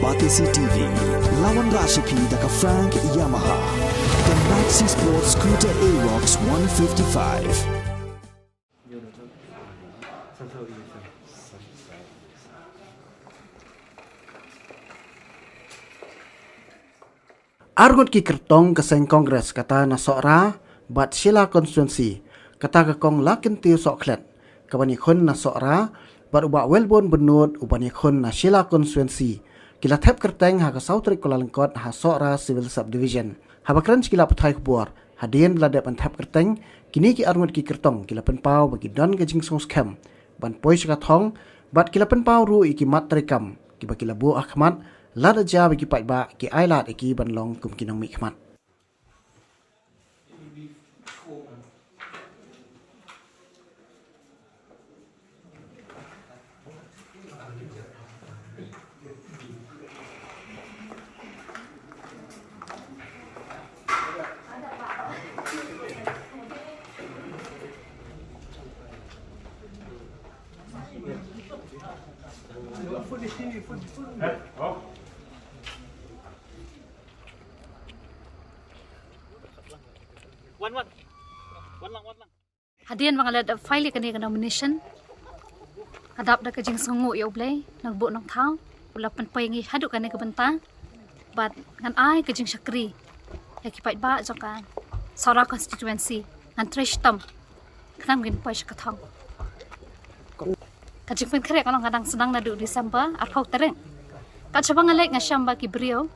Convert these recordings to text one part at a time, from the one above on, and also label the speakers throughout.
Speaker 1: Batisi TV, lawan Rashipi daka Frank Yamaha, the Maxi Sports Scooter Aerox 155.
Speaker 2: Argut ki kertong keseng kongres kata na sokra bat Sheila constituency kata kakong lakin tiu soklet kabani khun na sokra bat ubak welbon benut ubani khun na Sheila constituency kila thep kerteng ha ka sautrik Kuala Lengkot ha sokra civil subdivision ha bakran kila pathai khbuar hadien ladep an thep kerteng kini ki argut ki kertong kila penpau bagi don gajing sos kem ban poi ka thong bat kila penpau ru iki mat trikam ki bakila bu ahmad lada ja bagi pai ba ki ai lat iki ban long kum kinong mi khmat
Speaker 3: Hadian mga lad file kani ka nomination. Hadap da kajing sungu yo blay nagbu nang tao ulapan payangi hadu kani ka banta. But ngan ai kajing syakri. Ya kipait ba jong ka Sara constituency ngan trishtam. Kanang gin pa siya katang. Kajing pen kare kanang kadang senang na du December arhaw tereng. Kacabang alek nga syamba ki brio.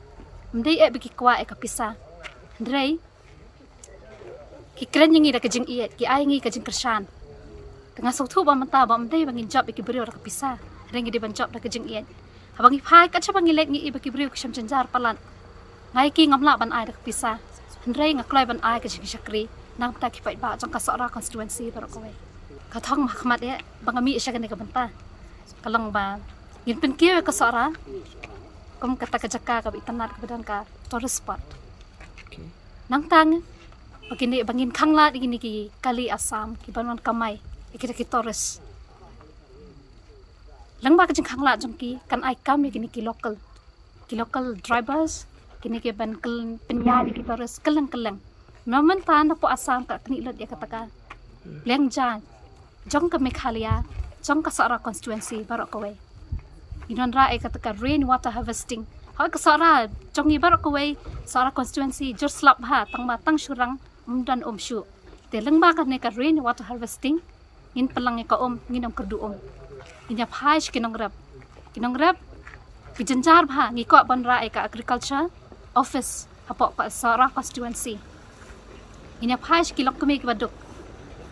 Speaker 3: Mday e bigi kwa e kapisa. Ndrei ki kren ngi da kajing iet ki ai ngi kajing kersan tengah sautu ba mata ba mdai bangin job ki brio da kapisa rengi di ban job da kajing iet habangi phai ka chabangi let ngi ba ki brio ki sham chanjar palan ngai ki ngamla ban ai da kapisa ndrei nga klai ban ai kajing syakri nang ta ki pai ba jong ka Sara constituency bar ko we ka thong mahkamat e bangami isya gani ka banta kalang ba ngin pen ki ka Sara kom kata ka jaka ka bitanat ka badan ka tourist spot nang tang Pagini bangin kangla digini ki kali Assam ki banwan kamay ikita ki Torres. Lang ba kajing kangla jong ki kan ay kam gini ki local drivers kini ki ban kel penyadi ki Torres kelang. Naman ta na po Assam ka kanilod ya kataka. Leng jan jong ka Meghalaya jong ka Sara constituency barok kowe. Inon ra ay kataka rain water harvesting. Haw ka Sara jong i barok kowe Sara constituency jor slap ha tang syurang dan syu teleng ba ka ne ka rain water harvesting ngin pelang ka ngin kerdu inya phai kinong rap pijenjar bha ngi ko ban ra ka agriculture office hapo ka Sara constituency inya phai kilok kami ki baduk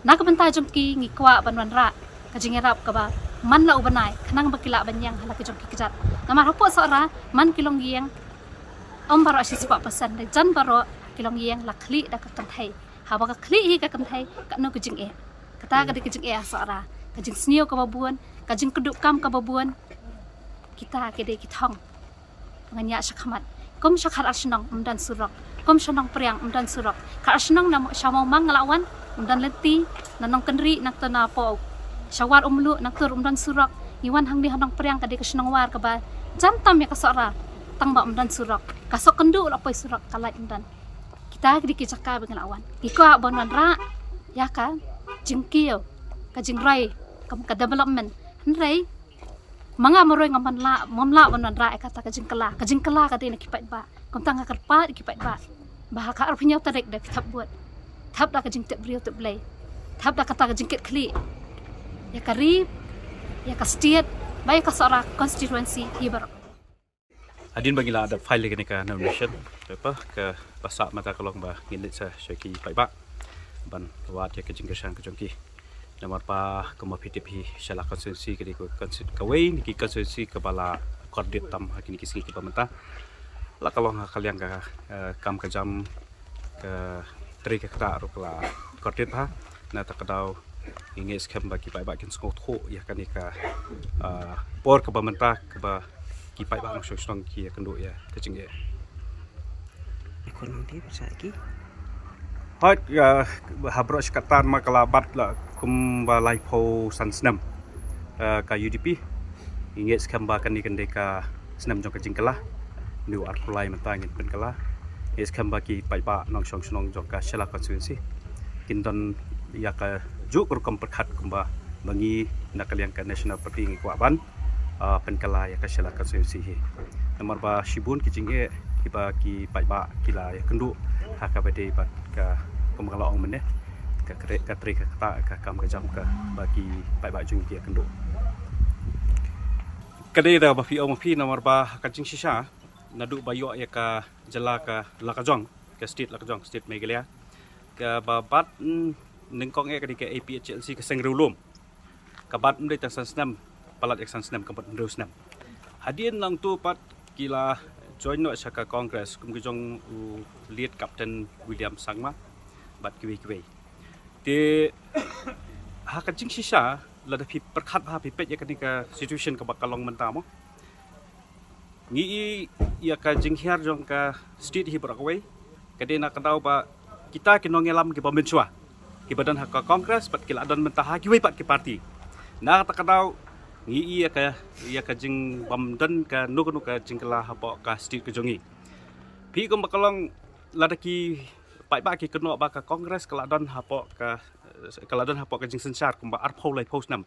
Speaker 3: nak banta jom ki ngi kwa ban ra ka jingerap ka ba man la ubanai khanang bakila banyang hala ki jom ki kjat nama hapo Sara man kilong giang baro asis pa pasan de jan baro kilong yang lakli da ka kanthai ha ba ka kli hi ka kanthai ka no kajing e kata ka de kajing e Sara kajing snio ka babuan kajing keduk kam ka babuan kita ke de kithong nganya syakhamat kom syakhar asnong umdan surok kom syanong priang umdan surok ka asnong na syamau mang nglawan umdan leti nanong kenri nak tana po syawar umlu nak tur umdan surok iwan hang di hanong priang ka de kasnong war ka ba jantam ya ka Sara tangba umdan surok kasok kendu lapoi surok kalai umdan kita di kicaka bengelawan iko bonwan ra ya ka jingkio ka jingrai ka development nrai manga moroi ngaman la momla bonwan ra kata ka jingkala ka de kipat ba kom tanga karpa kipat ba bah ka arpunya tarek da thap buat thap da ka jing tep brio tep blai thap da kata ka jingket kli ya karib ya ka state bai ka Sara constituency hibar
Speaker 4: Adin bagila ada file gini ka nomination apa ke pasak mata kalong ba ngindit sa syaki pai ba ban wat ya ke jingkesan ke jongki nomor pa ke PTP syala konstitusi ke ko konstitusi kawai ni konstitusi kepala koordinat tam hakini kisi ki pemerintah la kalong kalian ka kam ke jam ke tri ke kata ro kala koordinat ha na ta kadau ingis kem bagi pai ba kin skot ho ya kan ka por ke pemerintah ke ba ki pai ba so strong ki kendo ya kecing ya
Speaker 2: ekonomi bisa ki
Speaker 4: hot habro sekatan makalabat la kumbalai po sansnam ka UDP ingit skamba kan ni kendeka senam jong kajing kalah new art pulai mentah ingin pen kalah is kembaki pai ba nong song snong jong ka Sheila constituency kinton ya ka juk kurkom perkhat kumba bangi nakaliang ka national party ngi kwaban pen kalah ya ka Sheila constituency hi nomor ba shibun kijing kiba ki pai ba kila ya kendu haka bade bat ka kumala ong meneh ka krek ka tri ka ta ka kam ka jam ka bagi pai ba jung dia kendu kadai da ba fi ong fi nomor ba ka jing shisha nadu bayo ya ka jala ka lakajong ka state lakajong state Meghalaya ka babat ningkong ka di ka APHLC ka sengrulum ka bat mde ta sansnam palat ek sansnam ka bat ndusnam hadien lang tu pat kila join no saka congress kum jong lead captain William Sangma bat kiwi te ha ka jing shisha la da phi perkhat ha phi pet ya ka ni ka situation ka bakalong mentamo ngi ya ka jinghiar jong ka state hi brakawai kadena ka daw ba kita kinong ngelam ki pamensua ki badan hak ka congress pat kila dan mentah ki wei pat ki party na ta ka daw ngi ya ka jing bamdan ka nu ka jingkala hapo ka state ka jongi phi ko bakalong ladaki pai ba ki keno ba ka congress kala dan hapo ka jing sensar kumba arpho lai post nam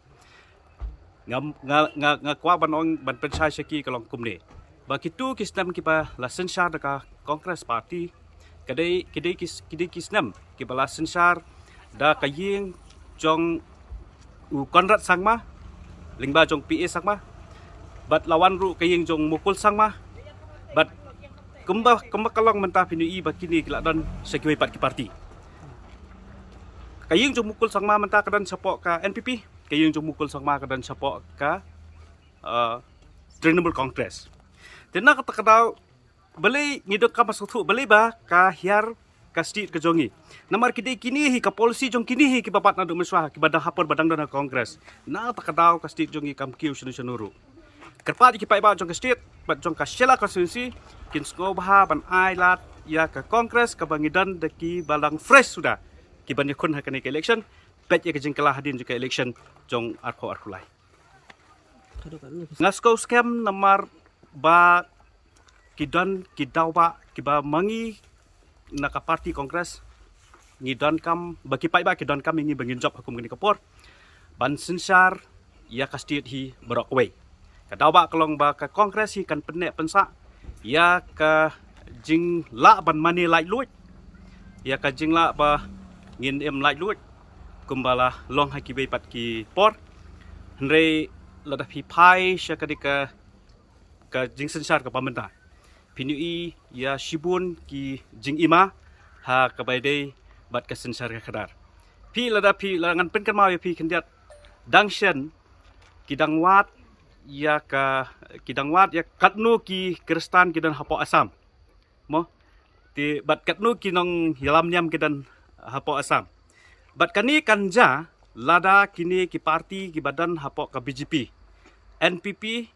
Speaker 4: nga kwa banong ban pensai seki kalong kumne bakitu kisnam kiba la sensar da Congress Party kadai kisnam kiba la sensar da kaying jong Konrad Sangma lingba jong PA Sangma bat lawan ru kaying jong mukul Sangma bat kumba kalong mentah pinui bakini kiladan sekiwai pat ki party kaying jong mukul Sangma mentah kadan support ka NPP kaying jong mukul Sangma kadan support ka Tribunal Congress Tena kata kadau beli ngidok ka masuk beli ba ka hiar ka state ka jongi. Namar kidai kini hi ka polisi jong kini hi ki babat na dumiswa ki badang hapor badang dana kongres. Na ta kadau ka state jongi kam kiu sunuru. Kerpat ki pai ba jong ka state bat jong ka Sheila constituency kin sko bah ban ai lat ya ka kongres ka bangidan de ki balang fresh sudah. Ki ban yakun ha ka election pet ya ka jingkala hadin juga election jong arko lai. Ngasko scam namar ba kidaw ba kiba mangi naka party kongres ngidan kam bagi pai ba kidan kam ini bangin job hukum gini kapor ban sensar ya ka state hi brokway kadaw ba kalong ba ka kongres hi kan penek pensa ya ka jing la ban mani lai lut ya ka jing la ba ngin em lai lut kumbala long haki be pat ki por hre lada phi pai syakadika ka jing sensar ka pamenta pinui ya shibun ki jing ima ha ka baidei bat ka sensar ka khadar pi langan pen kan mau ya pi kendiat dangshen kidangwat ya katnu ki kristan kidan hapo asam mo ti bat katnu kinong hilam nyam kidan hapo asam bat kani kanja lada kini ki parti ki badan hapo ka BJP NPP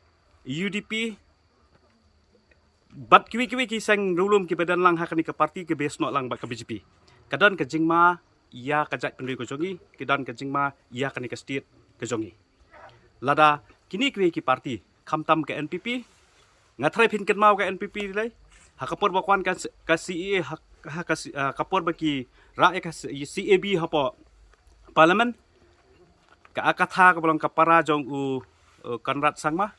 Speaker 4: UDP bat kiwi ki sang rulum ki badan lang hakani ka parti ke base no lang ba ka BJP kadan ka jingma ya ka jat pendui ko jongi kidan ka jingma ya kani ka state ka jongi lada kini kiwi ki parti khamtam ka NPP ngathrai phin ken mau ka NPP lai hakapor bakwan ka CEA kapor baki ra ka CAB hapo parliament ka akatha ka bolong ka para jong Konrad Sangma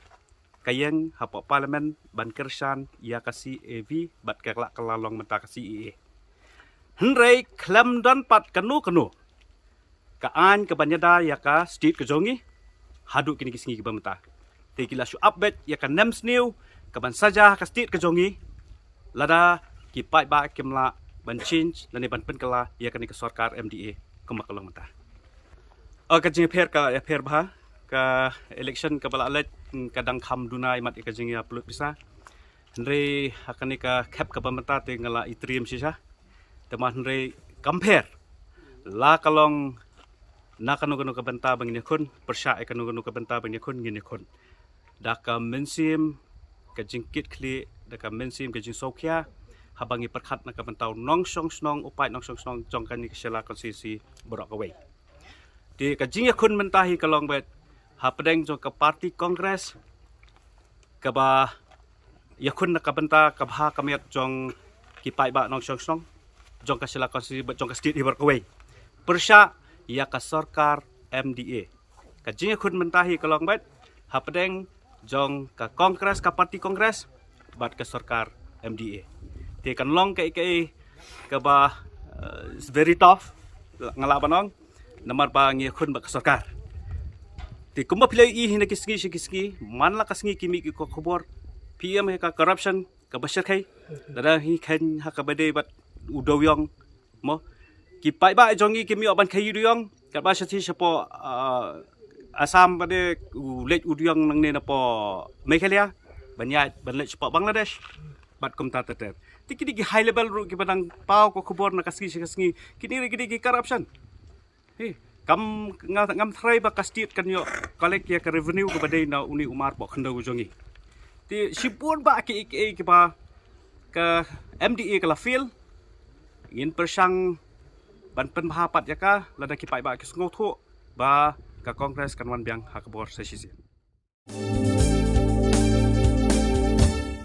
Speaker 4: kayang hapo parlimen ban kersan ya kasi AV bat kelak kelalong menta kasi EA henrei klam dan pat kanu kaan ke banyada ya ka state ke jongi haduk kini kisingi ke bamenta te kila shu update ya ka nems new ke ban saja ka state ke jongi lada ki pai ba kemla ban change dan ban pen kala ya kani ke sarkar MDA kemakalong menta ka jing pher ka ya pher bah ka election ka balalet kadang kham dunai mat ka jing ya pulut bisa henre hakani ka khap ka pamenta te ngala itrium sisa teman henre compare la kalong na kanu ka benta bangini kun persya kanu ka benta bangini kun ngini kun da ka mensim ka jingkit kli da ka mensim ka jing sokya habangi perkhat na ka bentau nong song snong upai nong song snong jong kani ka Sheila konsisi borok away di ka jing ya kun mentahi kalong bet ha pedeng jong ka parti kongres ka ba ya kun nak benta kabha kamiat jong ki pai ba nong song jong ka sila konstitusi jong ka state ibar kawai persya ya ka sarkar MDA ka jing kun mentahi kalong bet hapdeng jong ka kongres ka parti kongres bat ka sarkar MDA te kan long ka ba very tough ngalabanong namar ba ngi kun ba ka sarkar ti kuma pilai I hina kisgi man la kasngi kimi ki ko khobor PM ka corruption ka bashar khai dada hi khen ha ka bade bat udowyong mo ki pai ba jongi kimi oban khai udowyong ka ba shathi shapo asam bade lech udowyong nang ne na po Meghalaya banyai banlech po Bangladesh bat kum ta tater tikidi ki high level ru ki banang pau ko khobor na kasgi kini ki corruption he kam ngam thrai ba kastit kan yo collect ya ka revenue ko bade na uni umar po khando jongi ti sipun ba ki ba ka MDA kala fil in persang ban pen bhapat ya ka lada ki pai ba ki sngo thu ba ka kongres kan wan biang hakbor sesisi